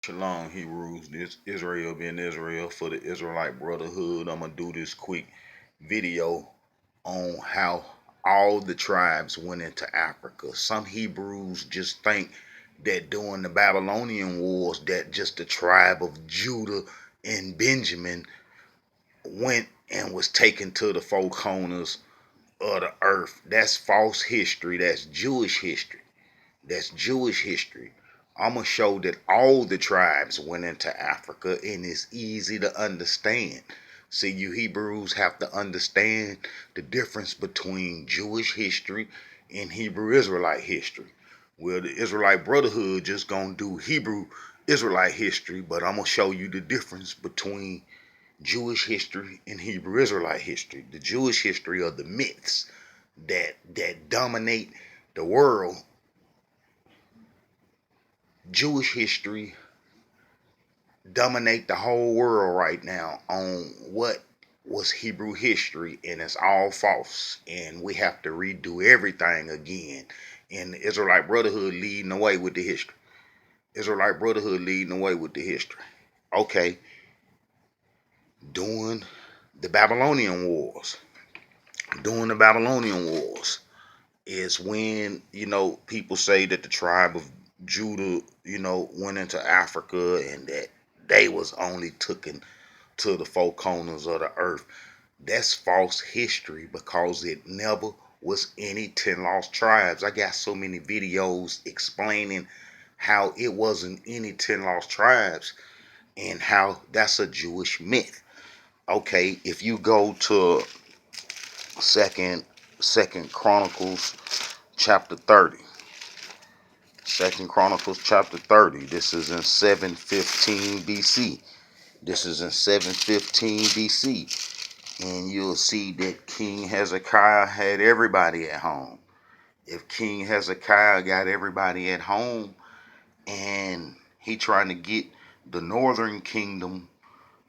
Shalom, Hebrews. This Israel being Israel for the Israelite Brotherhood. I'm gonna do this quick video on how all the tribes went into Africa. Some Hebrews just think that during the Babylonian wars that just the tribe of Judah and Benjamin went and was taken to the four corners of the earth. That's false history. That's Jewish history. That's Jewish history. I'm going to show that all the tribes went into Africa and it's easy to understand. See, you Hebrews have to understand the difference between Jewish history and Hebrew Israelite history. Well, the Israelite Brotherhood just going to do Hebrew Israelite history, but I'm going to show you the difference between Jewish history and Hebrew Israelite history. The Jewish history are the myths that dominate the world. Jewish history dominate the whole world right now on what was Hebrew history, and it's all false, and we have to redo everything again. And the Israelite Brotherhood leading the way with the history. Israelite Brotherhood leading the way with the history. Okay, during the Babylonian Wars. During the Babylonian Wars is when, people say that the tribe of Judah, went into Africa and that they was only taken to the four corners of the earth. That's false history because it never was any 10 lost tribes. I got so many videos explaining how it wasn't any 10 lost tribes and how that's a Jewish myth. Okay, if you go to second Chronicles chapter 30. Second Chronicles chapter 30. This is in 715 BC. This is in 715 BC. And you'll see that King Hezekiah had everybody at home. If King Hezekiah got everybody at home and he trying to get the northern kingdom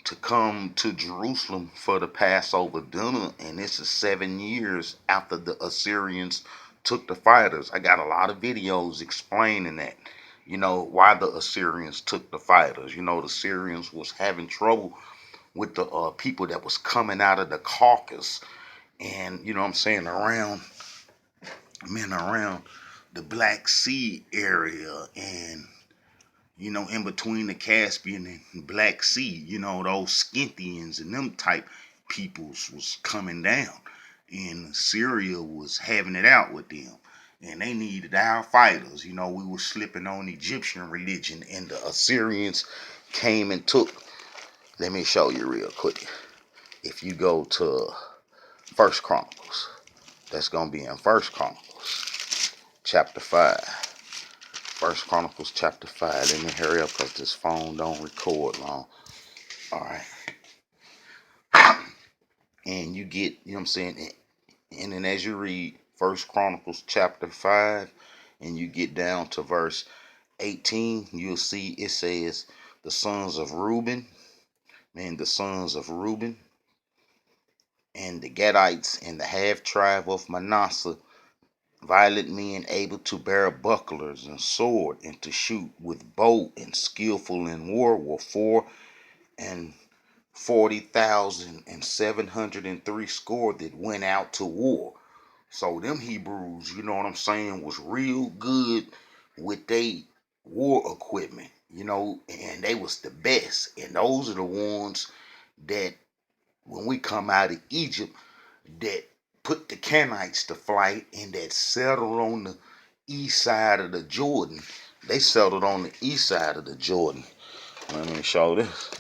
to come to Jerusalem for the Passover dinner, and this is 7 years after the Assyrians took the fighters. I got a lot of videos explaining that, why the Assyrians took the fighters. The Assyrians was having trouble with the people that was coming out of the Caucasus, and what I'm saying, around the Black Sea area, and in between the Caspian and Black Sea, those Scythians and them type peoples was coming down. And Syria was having it out with them. And they needed our fighters. We were slipping on Egyptian religion, and the Assyrians came and took. Let me show you real quick. If you go to First Chronicles, that's going to be in First Chronicles, chapter 5. First Chronicles chapter 5. Let me hurry up because this phone don't record long. Alright. And you get, what I'm saying? And then as you read First Chronicles chapter 5 and you get down to verse 18, you'll see it says the sons of Reuben, the sons of Reuben, and the Gadites and the half tribe of Manasseh, violent men able to bear bucklers and sword and to shoot with bow and skillful in war were 440,703 score that went out to war. So them Hebrews, you know what I'm saying, was real good with they war equipment, and they was the best. And those are the ones that when we come out of Egypt that put the Canaanites to flight and that settled on the east side of the Jordan. They settled on the east side of the Jordan. Let me show this.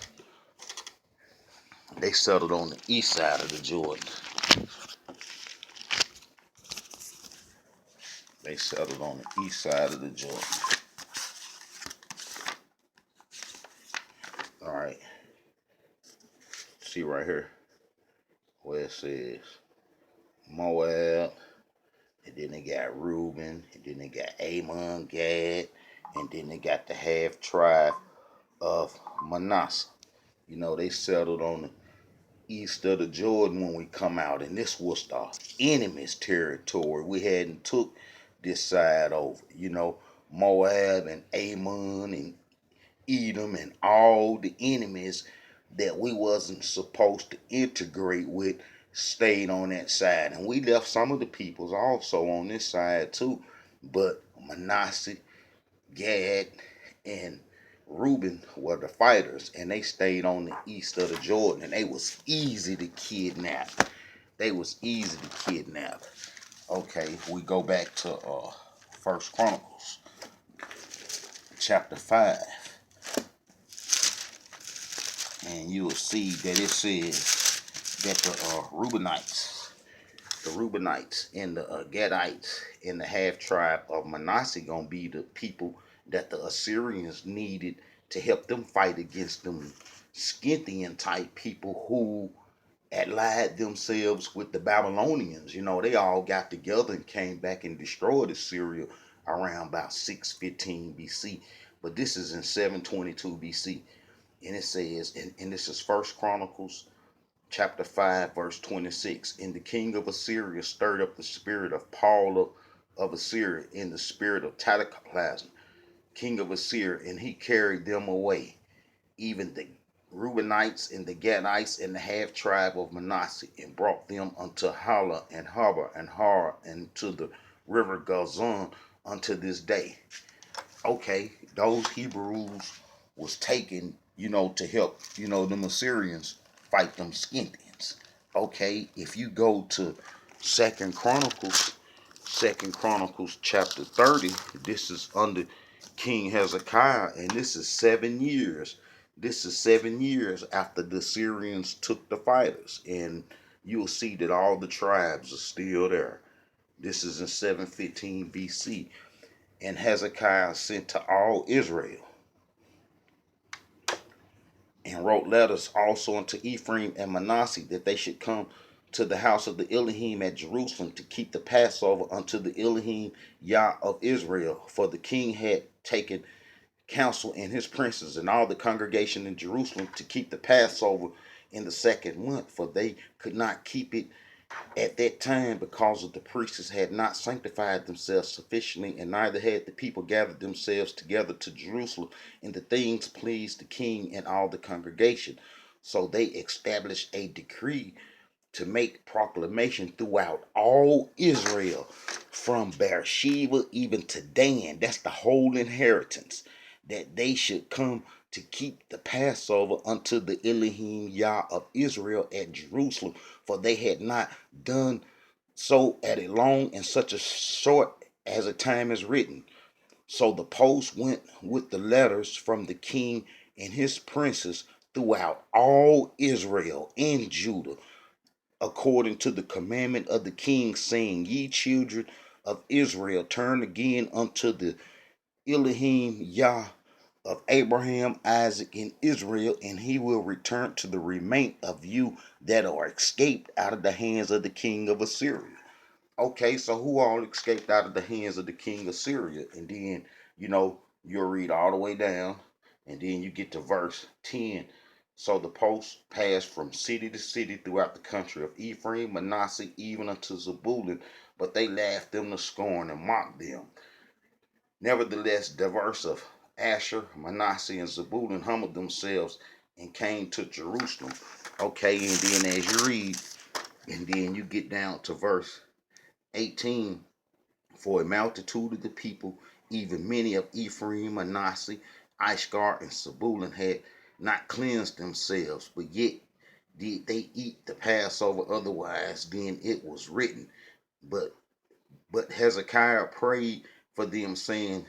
They settled on the east side of the Jordan. They settled on the east side of the Jordan. All right. See right here where it says Moab, and then they got Reuben, and then they got Ammon, Gad, and then they got the half tribe of Manasseh. They settled on the east of the Jordan when we come out, and this was the enemy's territory. We hadn't took this side over. Moab and Ammon and Edom, and all the enemies that we wasn't supposed to integrate with stayed on that side. And we left some of the peoples also on this side too. But Manasseh, Gad, and Reuben were the fighters, and they stayed on the east of the Jordan, and they was easy to kidnap. They was easy to kidnap. Okay, we go back to First Chronicles, chapter 5, and you will see that it says that the Reubenites and the Gadites and the half tribe of Manasseh gonna be the people that the Assyrians needed to help them fight against them Scythian type people who allied themselves with the Babylonians. You know, they all got together and came back and destroyed Assyria around about 615 BC. But this is in 722 BC. And it says, and this is First Chronicles chapter 5, verse 26. And the king of Assyria stirred up the spirit of Paul of Assyria in the spirit of Talichplasm, king of Assyria, and he carried them away, even the Reubenites and the Gadites and the half tribe of Manasseh, and brought them unto Hala and Harbor and Har and to the river Gazan unto this day. Okay, those Hebrews was taken, to help, them Assyrians fight them Scythians. Okay, if you go to Second Chronicles, Second Chronicles chapter 30, this is under King Hezekiah, and this is 7 years. This is 7 years after the Syrians took the fighters, and you'll see that all the tribes are still there. This is in 715 BC. And Hezekiah sent to all Israel and wrote letters also unto Ephraim and Manasseh that they should come to the house of the Elohim at Jerusalem to keep the Passover unto the Elohim Yah of Israel. For the king had taken counsel and his princes and all the congregation in Jerusalem to keep the Passover in the second month, for they could not keep it at that time because of the priests had not sanctified themselves sufficiently, and neither had the people gathered themselves together to Jerusalem, and the things pleased the king and all the congregation. So they established a decree to make proclamation throughout all Israel, from Beersheba even to Dan, that's the whole inheritance, that they should come to keep the Passover unto the Elohim Yah of Israel at Jerusalem, for they had not done so at a long and such a short as a time is written. So the post went with the letters from the king and his princes throughout all Israel and Judah, according to the commandment of the king, saying, Ye children of Israel, turn again unto the Elohim Yah of Abraham, Isaac, and Israel, and he will return to the remain of you that are escaped out of the hands of the king of Assyria. Okay, so who all escaped out of the hands of the king of Syria? And then, you'll read all the way down, and then you get to verse 10. So the post passed from city to city throughout the country of Ephraim, Manasseh, even unto Zebulun, but they laughed them to scorn and mocked them. Nevertheless, diverse of Asher, Manasseh, and Zebulun humbled themselves and came to Jerusalem. Okay, and then as you read, and then you get down to verse 18, for a multitude of the people, even many of Ephraim, Manasseh, Ishkar, and Zebulun had not cleansed themselves, but yet did they eat the Passover, otherwise then it was written. But Hezekiah prayed for them, saying,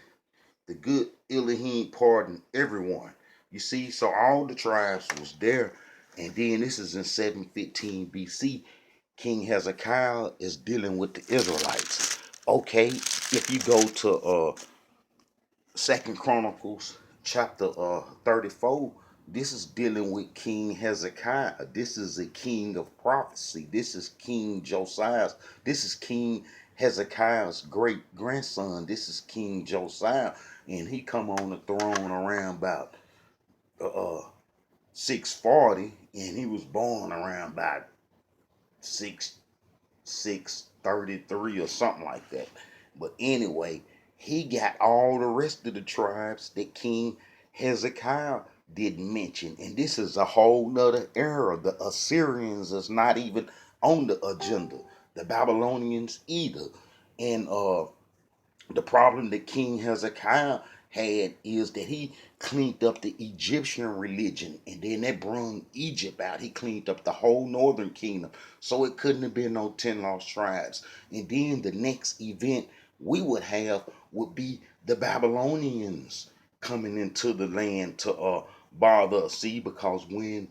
The good Elohim pardon everyone. You see, so all the tribes was there. And then this is in 715 BC. King Hezekiah is dealing with the Israelites. Okay, if you go to Second Chronicles chapter 34, this is dealing with King Hezekiah. This is a king of prophecy. This is King Josiah's. This is King Hezekiah's great grandson. This is King Josiah, and he come on the throne around about uh, 640, and he was born around about 633 or something like that. But anyway, he got all the rest of the tribes that King Hezekiah didn't mention, and this is a whole nother era. The Assyrians is not even on the agenda. The Babylonians either. And the problem that King Hezekiah had is that he cleaned up the Egyptian religion, and then that brung Egypt out. He cleaned up the whole northern kingdom, so it couldn't have been no 10 lost tribes. And then the next event we would have would be the Babylonians coming into the land to bother us. See, because when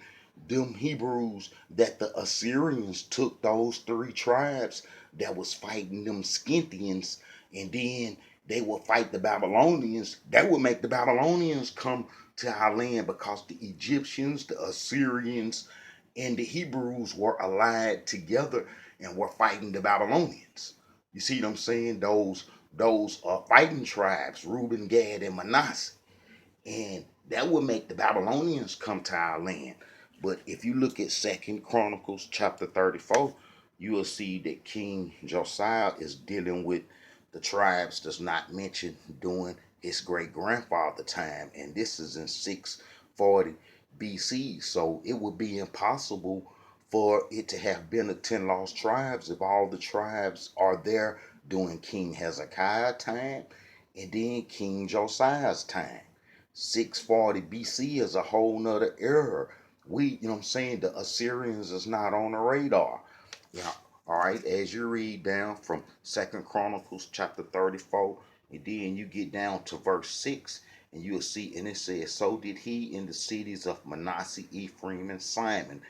them Hebrews that the Assyrians took those three tribes that was fighting them Scythians, and then they will fight the Babylonians, that would make the Babylonians come to our land, because the Egyptians, the Assyrians, and the Hebrews were allied together and were fighting the Babylonians. You see what I'm saying? Those fighting tribes, Reuben, Gad, and Manasseh, and that would make the Babylonians come to our land. But if you look at Second Chronicles chapter 34, you will see that King Josiah is dealing with the tribes that's not mentioned during his great grandfather time, and this is in 640 BC. So it would be impossible for it to have been the 10 lost tribes if all the tribes are there during King Hezekiah time and then King Josiah's time. 640 BC is a whole nother era. You know what I'm saying? The Assyrians is not on the radar. Yeah. All right. As you read down from Second Chronicles chapter 34, and then you get down to verse 6, and you'll see, and it says, "So did he in the cities of Manasseh, Ephraim, and Simon,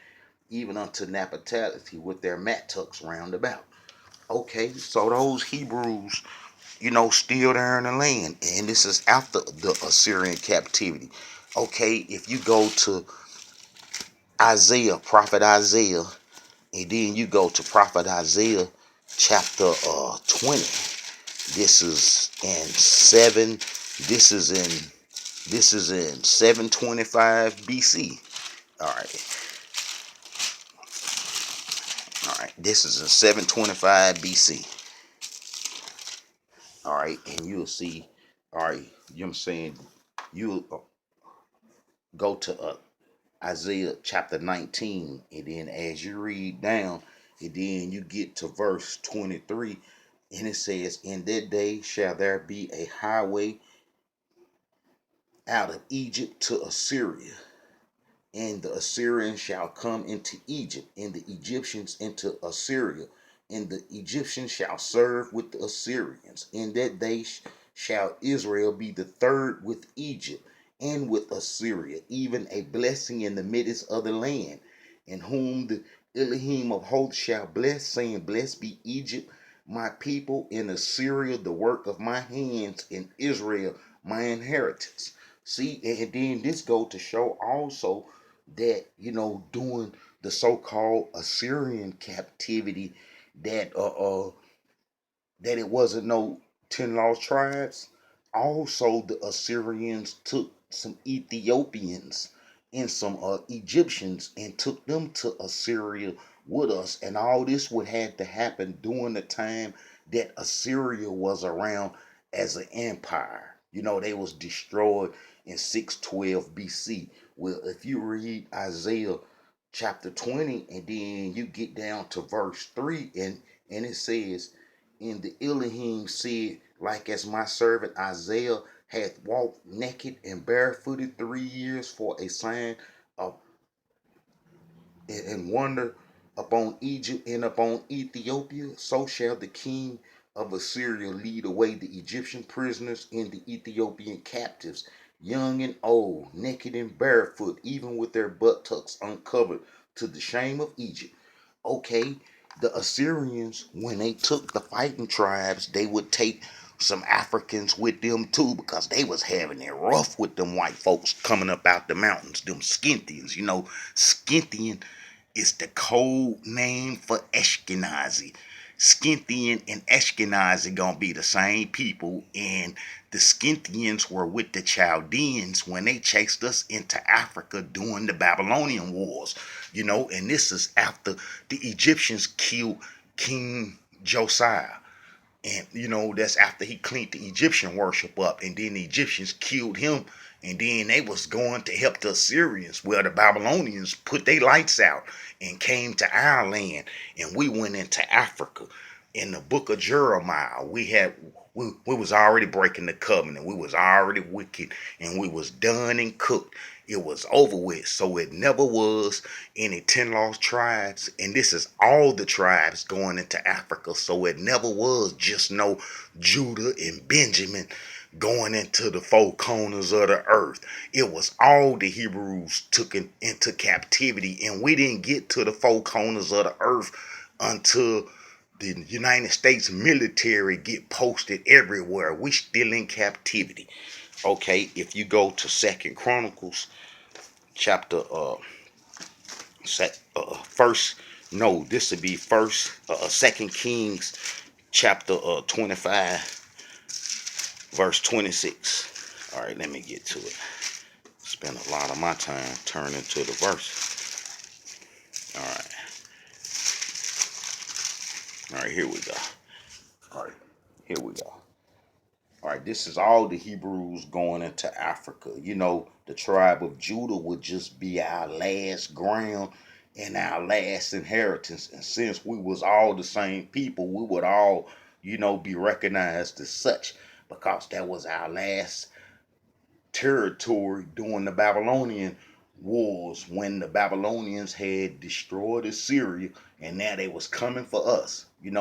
even unto Naphtali, with their mattocks round about." Okay, so those Hebrews, still there in the land. And this is after the Assyrian captivity. Okay, if you go to Isaiah, Prophet Isaiah, and then you go to Prophet Isaiah chapter 20. This is in 7, this is in 725 BC. All right, this is in 725 BC. All right, and you'll see, all right, you know what I'm saying? You'll go to Isaiah chapter 19, and then as you read down, and then you get to verse 23, and it says, "In that day shall there be a highway out of Egypt to Assyria, and the Assyrians shall come into Egypt, and the Egyptians into Assyria, and the Egyptians shall serve with the Assyrians. In that day shall Israel be the third with Egypt and with Assyria, even a blessing in the midst of the land, in whom the Elohim of hosts shall bless, saying, Blessed be Egypt, my people, in Assyria, the work of my hands, in Israel, my inheritance." See, and then this go to show also that during the so-called Assyrian captivity, that that it wasn't no 10 lost tribes. Also, the Assyrians took some Ethiopians and some Egyptians and took them to Assyria with us, and all this would have to happen during the time that Assyria was around as an empire. They was destroyed in 612 BC. Well, if you read Isaiah chapter 20, and then you get down to verse 3, and it says, "And the Elohim said, Like as my servant Isaiah hath walked naked and barefooted 3 years for a sign of and wonder upon Egypt and upon Ethiopia, so shall the king of Assyria lead away the Egyptian prisoners and the Ethiopian captives, young and old, naked and barefoot, even with their buttocks uncovered, to the shame of Egypt." Okay, the Assyrians, when they took the fighting tribes, they would take some Africans with them too, because they was having it rough with them white folks coming up out the mountains, them Scythians. Scythian is the code name for Ashkenazi. Scythian and Ashkenazi gonna be the same people, and the Scythians were with the Chaldeans when they chased us into Africa during the Babylonian Wars. And this is after the Egyptians killed King Josiah. And that's after he cleaned the Egyptian worship up, and then the Egyptians killed him And then they was going to help the Assyrians. Well, the Babylonians put their lights out and came to our land, and we went into Africa. In the book of Jeremiah, we was already breaking the covenant. We was already wicked, and we was done and cooked. It was over with. So it never was any 10 lost tribes. And this is all the tribes going into Africa. So it never was just no Judah and Benjamin going into the four corners of the earth. It was all the Hebrews took into captivity. And we didn't get to the four corners of the earth until the United States military get posted everywhere. We still in captivity. Okay, if you go to Second Chronicles chapter first, no, this would be first Second Kings chapter 25 verse 26. All right, let me get to it. Spend a lot of my time turning to the verse. All right. All right, here we go. All right, here we go. All right, this is all the Hebrews going into Africa. You know, the tribe of Judah would just be our last ground and our last inheritance. And since we was all the same people, we would all, be recognized as such because that was our last territory during the Babylonian wars when the Babylonians had destroyed Assyria and now they was coming for us. We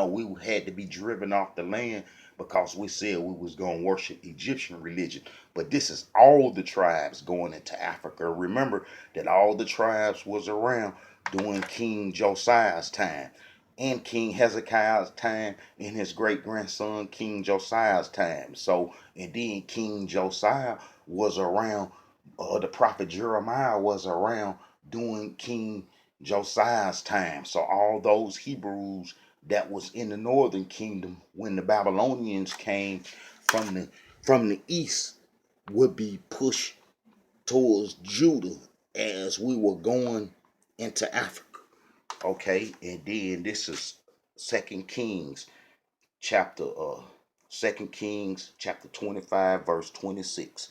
had to be driven off the land because we said we was going to worship Egyptian religion. But this is all the tribes going into Africa. Remember that all the tribes was around during King Josiah's time and King Hezekiah's time and his great grandson King Josiah's time. So, and then King Josiah was around, the prophet Jeremiah was around during King Josiah's time. So all those Hebrews that was in the northern kingdom when the Babylonians came from the east would be pushed towards Judah as we were going into Africa. Okay, and then this is Second Kings chapter 25 verse 26.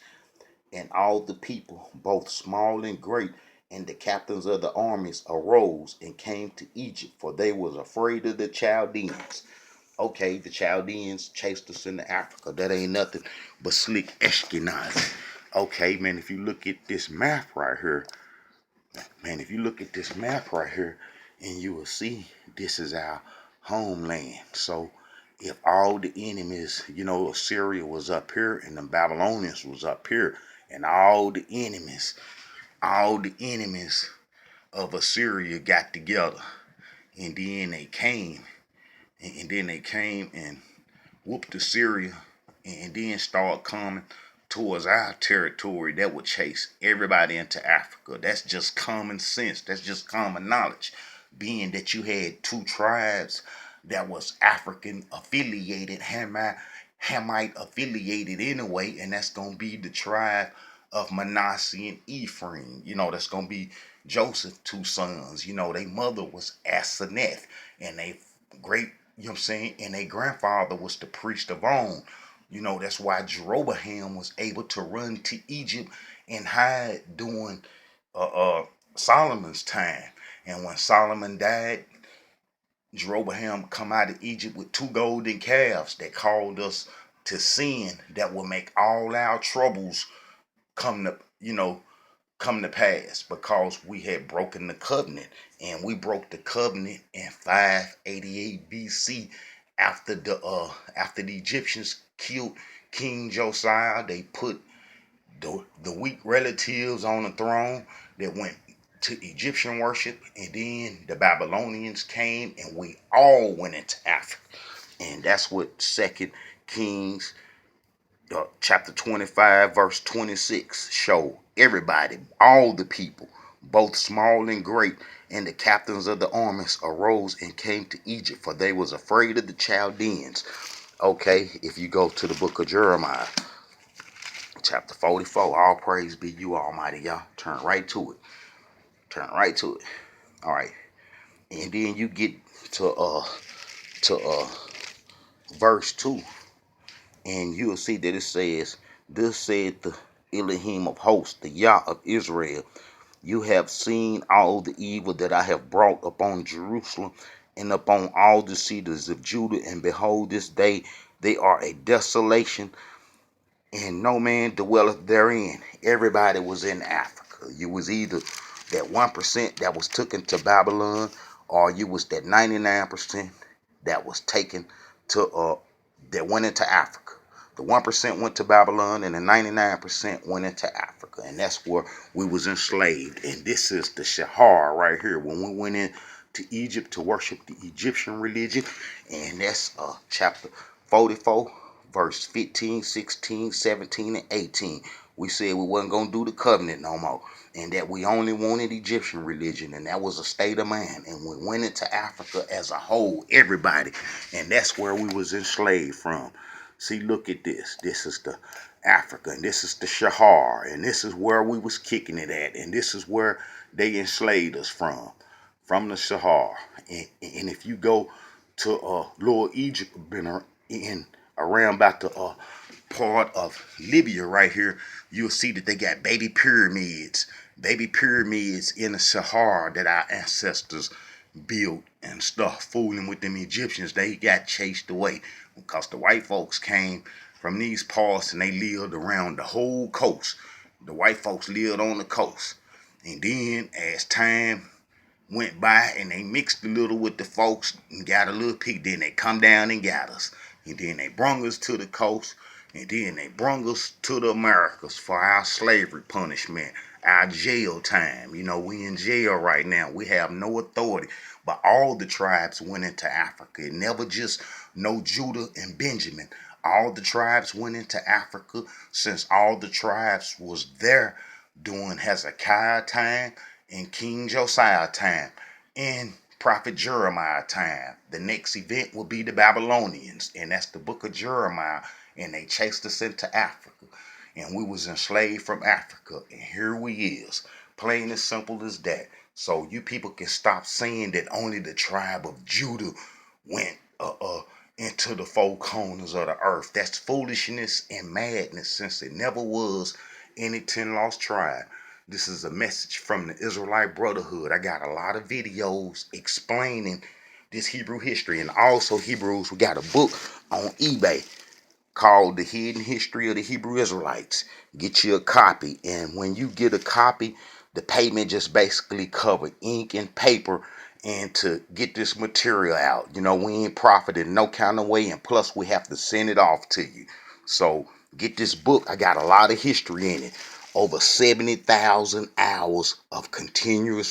And all the people, both small and great, and the captains of the armies arose and came to Egypt, for they was afraid of the Chaldeans. Okay, the Chaldeans chased us into Africa. That ain't nothing but slick Ashkenazi. Okay, man, if you look at this map right here, and you will see this is our homeland. So if all the enemies, Assyria was up here and the Babylonians was up here, and all the enemies of Assyria got together, and then they came and whooped Assyria, and then start coming towards our territory, that would chase everybody into Africa. That's just common sense. That's just common knowledge. Being that you had two tribes that was African affiliated, Hamite affiliated anyway, and that's gonna be the tribe of Manasseh and Ephraim. That's gonna be Joseph's two sons. Their mother was Aseneth, and they great, and their grandfather was the priest of On. That's why Jeroboam was able to run to Egypt and hide during Solomon's time. And when Solomon died, Jeroboam come out of Egypt with two golden calves that called us to sin that will make all our troubles come to, come to pass because we had broken the covenant, and we broke the covenant in 588 BC after the Egyptians killed King Josiah. They put the weak relatives on the throne that went to Egyptian worship, and then the Babylonians came and we all went into Africa. And that's what Second Kings chapter 25 verse 26 show everybody, all the people, both small and great, and the captains of the armies arose and came to Egypt, for they was afraid of the Chaldeans. Okay, if you go to the book of Jeremiah chapter 44, all praise be you almighty, y'all. Turn right to it. All right, and then you get to verse 2, and you'll see that it says, "Thus said the Elohim of hosts, the Yah of Israel. You have seen all the evil that I have brought upon Jerusalem and upon all the cedars of Judah, and behold, this day they are a desolation, and no man dwelleth therein. Everybody was in Africa. You was either that 1% that was taken to Babylon, or you was that 99% that was taken to that went into Africa. The 1% went to Babylon, and the 99% went into Africa, and that's where we was enslaved. And this is the Shahar right here, when we went in to Egypt to worship the Egyptian religion, and that's chapter 44, verse 15, 16, 17, and 18. We said we wasn't going to do the covenant no more, and that we only wanted Egyptian religion, and that was a state of mind. And we went into Africa as a whole, everybody, and that's where we was enslaved from. See, look at this. This is the Africa, and this is the Shahar, and this is where we was kicking it at, and this is where they enslaved us from the Shahar. And if you go to Lower Egypt, been in around about the part of Libya right here, you'll see that they got baby pyramids in the Sahara that our ancestors built and stuff, fooling with them Egyptians. They got chased away because the white folks came from these parts and they lived around the whole coast. The white folks lived on the coast, and then as time went by and they mixed a little with the folks and got a little pick. Then they come down and got us. And then they brung us to the coast. And then they brung us to the Americas for our slavery punishment, our jail time. You know, we in jail right now. We have no authority. But all the tribes went into Africa. It never just no Judah and Benjamin. All the tribes went into Africa, since all the tribes was there during Hezekiah time and King Josiah time and Prophet Jeremiah time. The next event will be the Babylonians, and that's the book of Jeremiah, and they chased us into Africa, and we was enslaved from Africa, and here we is, plain as simple as that. So you people can stop saying that only the tribe of Judah went into the four corners of the earth. That's foolishness and madness, since it never was any 10 lost tribe. This is a message from the Israelite Brotherhood. I got a lot of videos explaining this Hebrew history, and also Hebrews. We got a book on eBay called The Hidden History of the Hebrew Israelites. Get you a copy, and when you get a copy, the payment just basically covered ink and paper, and to get this material out. You know, we ain't profiting no kind of way, and plus we have to send it off to you. So get this book. I got a lot of history in it. Over 70,000 hours of continuous